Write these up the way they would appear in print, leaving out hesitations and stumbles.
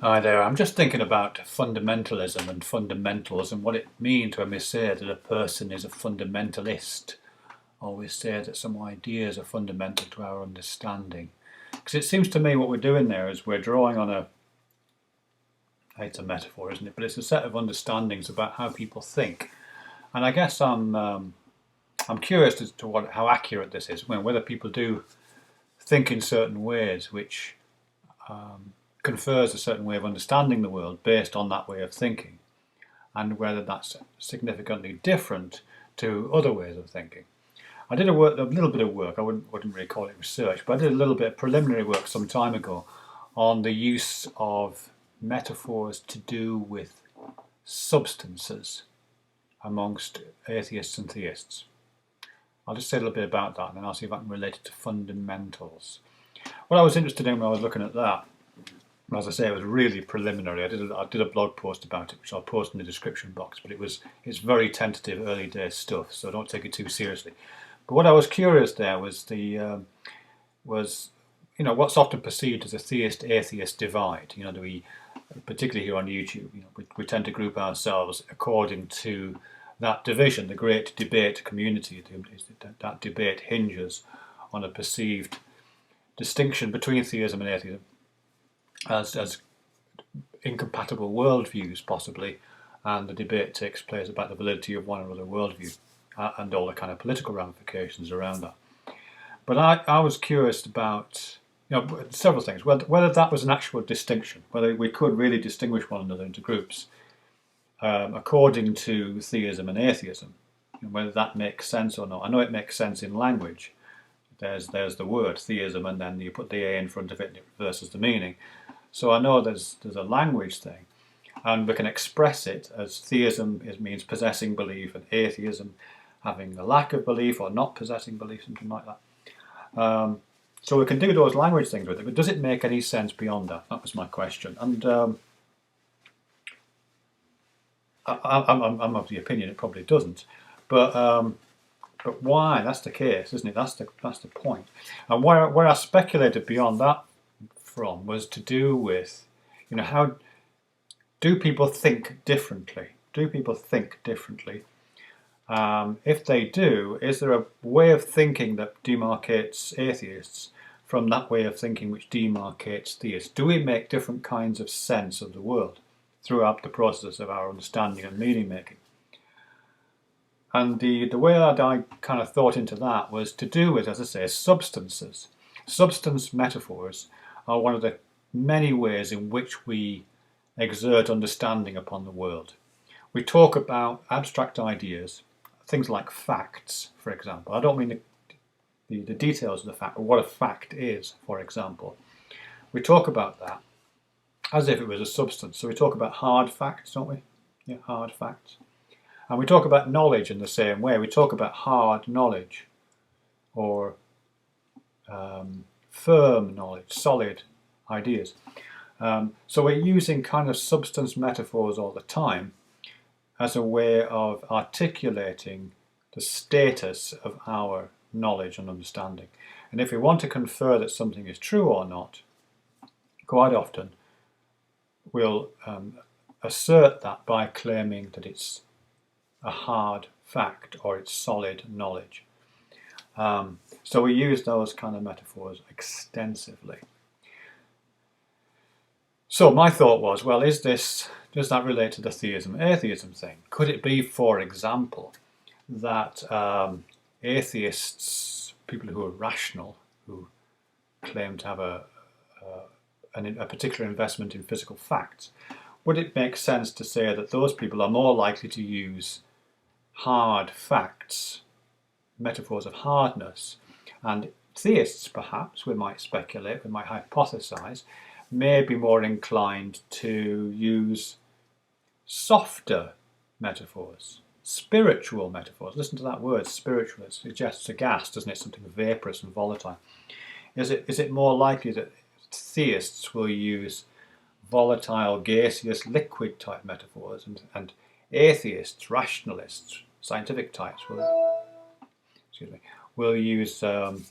Hi there. I'm just thinking about fundamentalism and fundamentals and what it means when we say that a person is a fundamentalist, or we say that some ideas are fundamental to our understanding. Because it seems to me what we're doing there is we're drawing on it's a metaphor, isn't it? But it's a set of understandings about how people think. And I guess I'm curious as to how accurate this is, whether people do think in certain ways which confers a certain way of understanding the world based on that way of thinking, and whether that's significantly different to other ways of thinking. I did a little bit of work, I wouldn't really call it research, but I did a little bit of preliminary work some time ago on the use of metaphors to do with substances amongst atheists and theists. I'll just say a little bit about that and then I'll see if I can relate it to fundamentals. What I was interested in when I was looking at that, as I say, it was really preliminary. I did a blog post about it, which I'll post in the description box, but it's very tentative, early days stuff, so don't take it too seriously. But what I was curious there was what's often perceived as a theist-atheist divide. Particularly here on YouTube, we tend to group ourselves according to that division, the great debate community. That debate hinges on a perceived distinction between theism and atheism as incompatible worldviews, possibly, and the debate takes place about the validity of one or other worldview and all the kind of political ramifications around that. But I was curious about several things, whether that was an actual distinction, whether we could really distinguish one another into groups according to theism and atheism, whether that makes sense or not. I know it makes sense in language. There's the word theism, and then you put the A in front of it and it reverses the meaning. So I know there's a language thing, and we can express it as theism means possessing belief, and atheism having a lack of belief or not possessing belief, something like that. So we can do those language things with it, but does it make any sense beyond that? That was my question. And I'm of the opinion it probably doesn't. But why? That's the case, isn't it? That's the point. And where I speculated beyond that from was to do with, how do people think differently? Do people think differently? If they do, is there a way of thinking that demarcates atheists from that way of thinking which demarcates theists? Do we make different kinds of sense of the world throughout the process of our understanding and meaning making? And the way that I kind of thought into that was to do with, as I say, substances. Substance metaphors are one of the many ways in which we exert understanding upon the world. We talk about abstract ideas, things like facts, for example. I don't mean the details of the fact, but what a fact is, for example. We talk about that as if it was a substance. So we talk about hard facts, don't we? Yeah, hard facts. And we talk about knowledge in the same way. We talk about hard knowledge or firm knowledge, solid ideas. So we're using kind of substance metaphors all the time as a way of articulating the status of our knowledge and understanding. And if we want to confer that something is true or not, quite often we'll assert that by claiming that it's a hard fact or it's solid knowledge. So we use those kind of metaphors extensively. So my thought was, well, does that relate to the theism-atheism thing? Could it be, for example, that atheists, people who are rational, who claim to have a particular investment in physical facts, would it make sense to say that those people are more likely to use hard facts, metaphors of hardness, and theists, perhaps, we might speculate, we might hypothesize, may be more inclined to use softer metaphors, spiritual metaphors. Listen to that word, spiritual. It suggests a gas, doesn't it? Something vaporous and volatile. Is it more likely that theists will use volatile, gaseous, liquid type metaphors, and atheists, rationalists, scientific types will use, as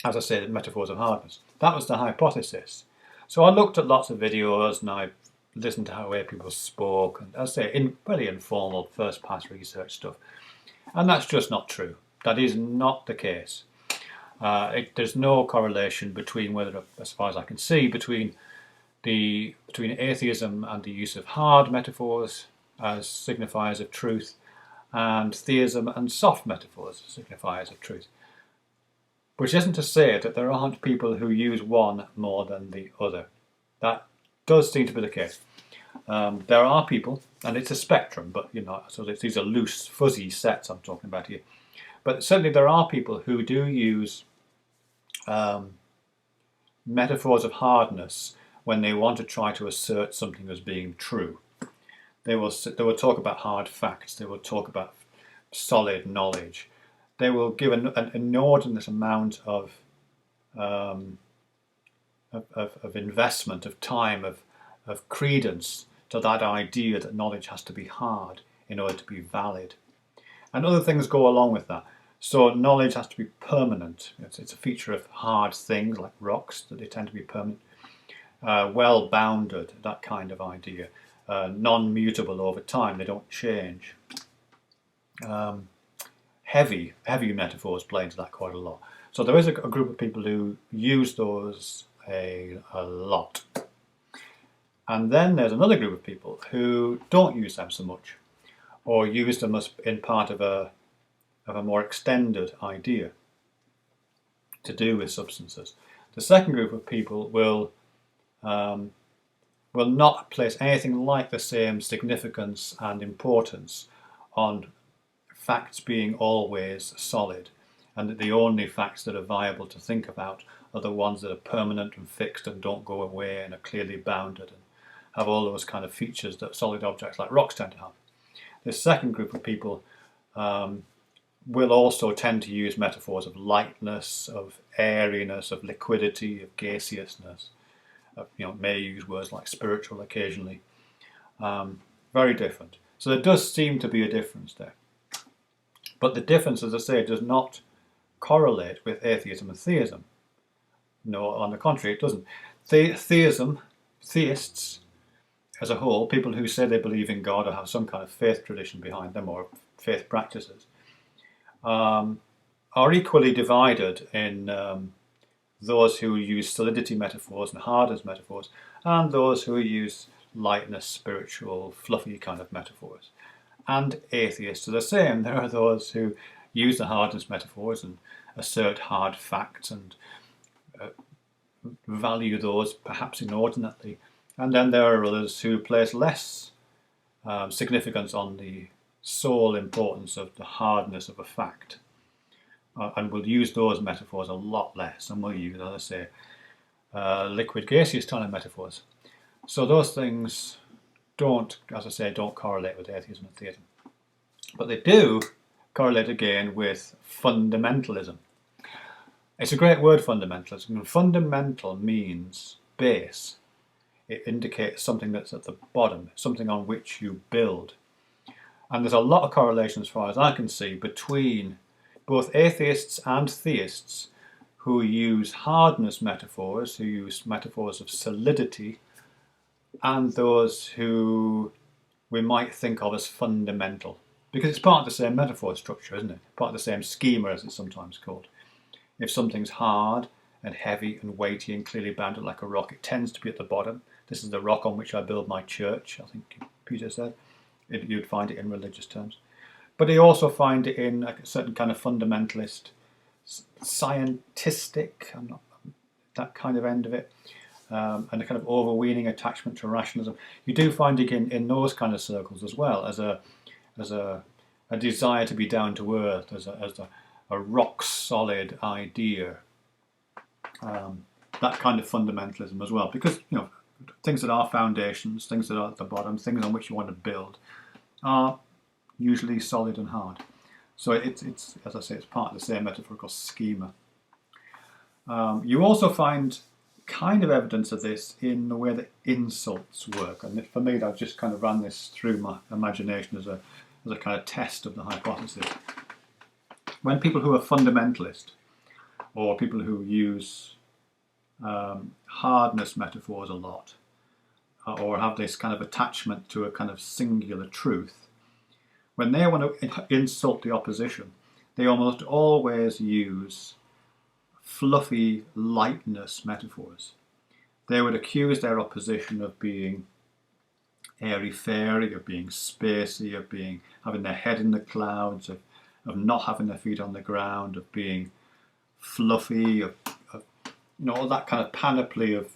I said, metaphors of hardness? That was the hypothesis. So I looked at lots of videos and I listened to how people spoke, and as I say, in very informal first pass research stuff. And that's just not true. That is not the case. There's no correlation between whether, as far as I can see, between atheism and the use of hard metaphors as signifiers of truth, and theism and soft metaphors as signifiers of truth. Which isn't to say that there aren't people who use one more than the other. That does seem to be the case. There are people, and it's a spectrum, but so these are loose, fuzzy sets I'm talking about here. But certainly there are people who do use metaphors of hardness when they want to try to assert something as being true. They will talk about hard facts. They will talk about solid knowledge. They will give an inordinate amount of investment, of time, of credence to that idea that knowledge has to be hard in order to be valid. And other things go along with that. So knowledge has to be permanent. It's a feature of hard things like rocks, that they tend to be permanent. Well-bounded, that kind of idea. Non-mutable over time, they don't change. Heavy metaphors play into that quite a lot. So there is a group of people who use those a lot. And then there's another group of people who don't use them so much, or use them as in part of a more extended idea to do with substances. The second group of people will not place anything like the same significance and importance on facts being always solid, and that the only facts that are viable to think about are the ones that are permanent and fixed and don't go away and are clearly bounded and have all those kind of features that solid objects like rocks tend to have. This second group of people will also tend to use metaphors of lightness, of airiness, of liquidity, of gaseousness. May use words like spiritual occasionally. Very different. So there does seem to be a difference there. But the difference, as I say, does not correlate with atheism and theism. No, on the contrary, it doesn't. Theists, as a whole, people who say they believe in God or have some kind of faith tradition behind them or faith practices, are equally divided in those who use solidity metaphors and hardness metaphors, and those who use lightness, spiritual, fluffy kind of metaphors. And atheists are the same. There are those who use the hardness metaphors and assert hard facts and value those perhaps inordinately. And then there are others who place less significance on the sole importance of the hardness of a fact, and will use those metaphors a lot less, and will use, as I say, liquid gaseous kind of metaphors. So those things don't correlate with atheism and theism. But they do correlate again with fundamentalism. It's a great word, fundamentalism. Fundamental means base. It indicates something that's at the bottom, something on which you build. And there's a lot of correlation, as far as I can see, between both atheists and theists who use hardness metaphors, who use metaphors of solidity, and those who we might think of as fundamental. Because it's part of the same metaphor structure, isn't it? Part of the same schema, as it's sometimes called. If something's hard and heavy and weighty and clearly bounded like a rock, it tends to be at the bottom. This is the rock on which I build my church, I think Peter said. You'd find it in religious terms. But you also find it in a certain kind of fundamentalist, scientistic, that kind of end of it, and a kind of overweening attachment to rationalism. You do find it in those kind of circles as well, as a desire to be down to earth, as a rock solid idea. That kind of fundamentalism as well, because things that are foundations, things that are at the bottom, things on which you want to build, are usually solid and hard. So it's as I say, it's part of the same metaphorical schema. You also find kind of evidence of this in the way that insults work. And for me, I've just kind of run this through my imagination as a kind of test of the hypothesis. When people who are fundamentalist, or people who use hardness metaphors a lot, or have this kind of attachment to a kind of singular truth. When they want to insult the opposition, they almost always use fluffy lightness metaphors. They would accuse their opposition of being airy-fairy, of being spacey, of having their head in the clouds, of not having their feet on the ground, of being fluffy, of all that kind of panoply of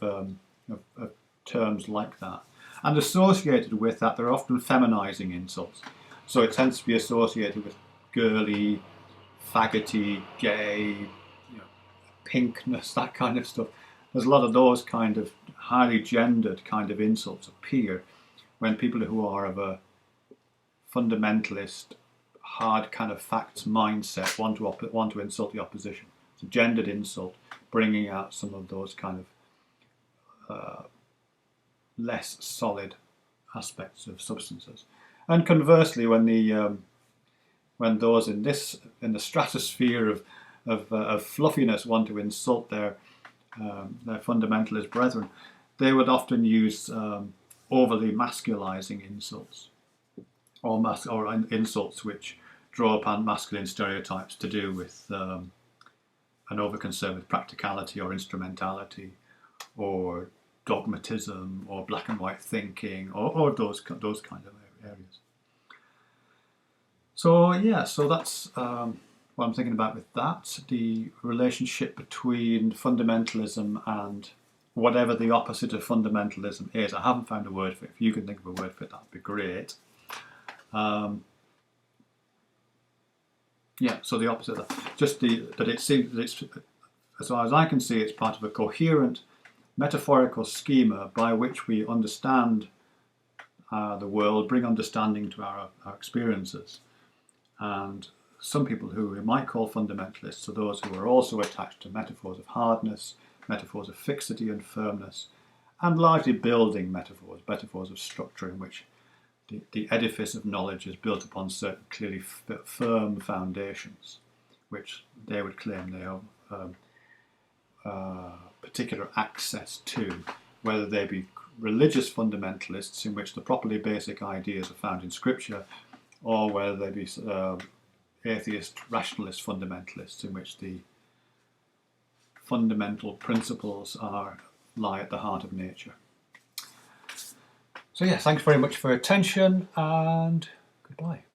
terms like that. And associated with that, they're often feminizing insults. So it tends to be associated with girly, faggoty, gay, pinkness, that kind of stuff. There's a lot of those kind of highly gendered kind of insults appear when people who are of a fundamentalist, hard kind of facts mindset want to insult the opposition. It's a gendered insult, bringing out some of those kind of less solid aspects of substances. And conversely, when those in the stratosphere of fluffiness want to insult their fundamentalist brethren, they would often use overly masculizing insults, or insults which draw upon masculine stereotypes to do with an overconcern with practicality or instrumentality, or dogmatism, or black and white thinking, or those kind of areas. So yeah, so that's what I'm thinking about with that, the relationship between fundamentalism and whatever the opposite of fundamentalism is. I haven't found a word for it. If you can think of a word for it, that'd be great. Yeah, so the opposite of that. Just that it seems that it's, as far as I can see, it's part of a coherent metaphorical schema by which we understand the world, bring understanding to our experiences. And some people who we might call fundamentalists are those who are also attached to metaphors of hardness, metaphors of fixity and firmness, and largely building metaphors of structure in which the edifice of knowledge is built upon certain clearly firm foundations, which they would claim they have particular access to, whether they be religious fundamentalists in which the properly basic ideas are found in scripture, or whether they be atheist rationalist fundamentalists in which the fundamental principles lie at the heart of nature. So yeah, thanks very much for your attention, and goodbye.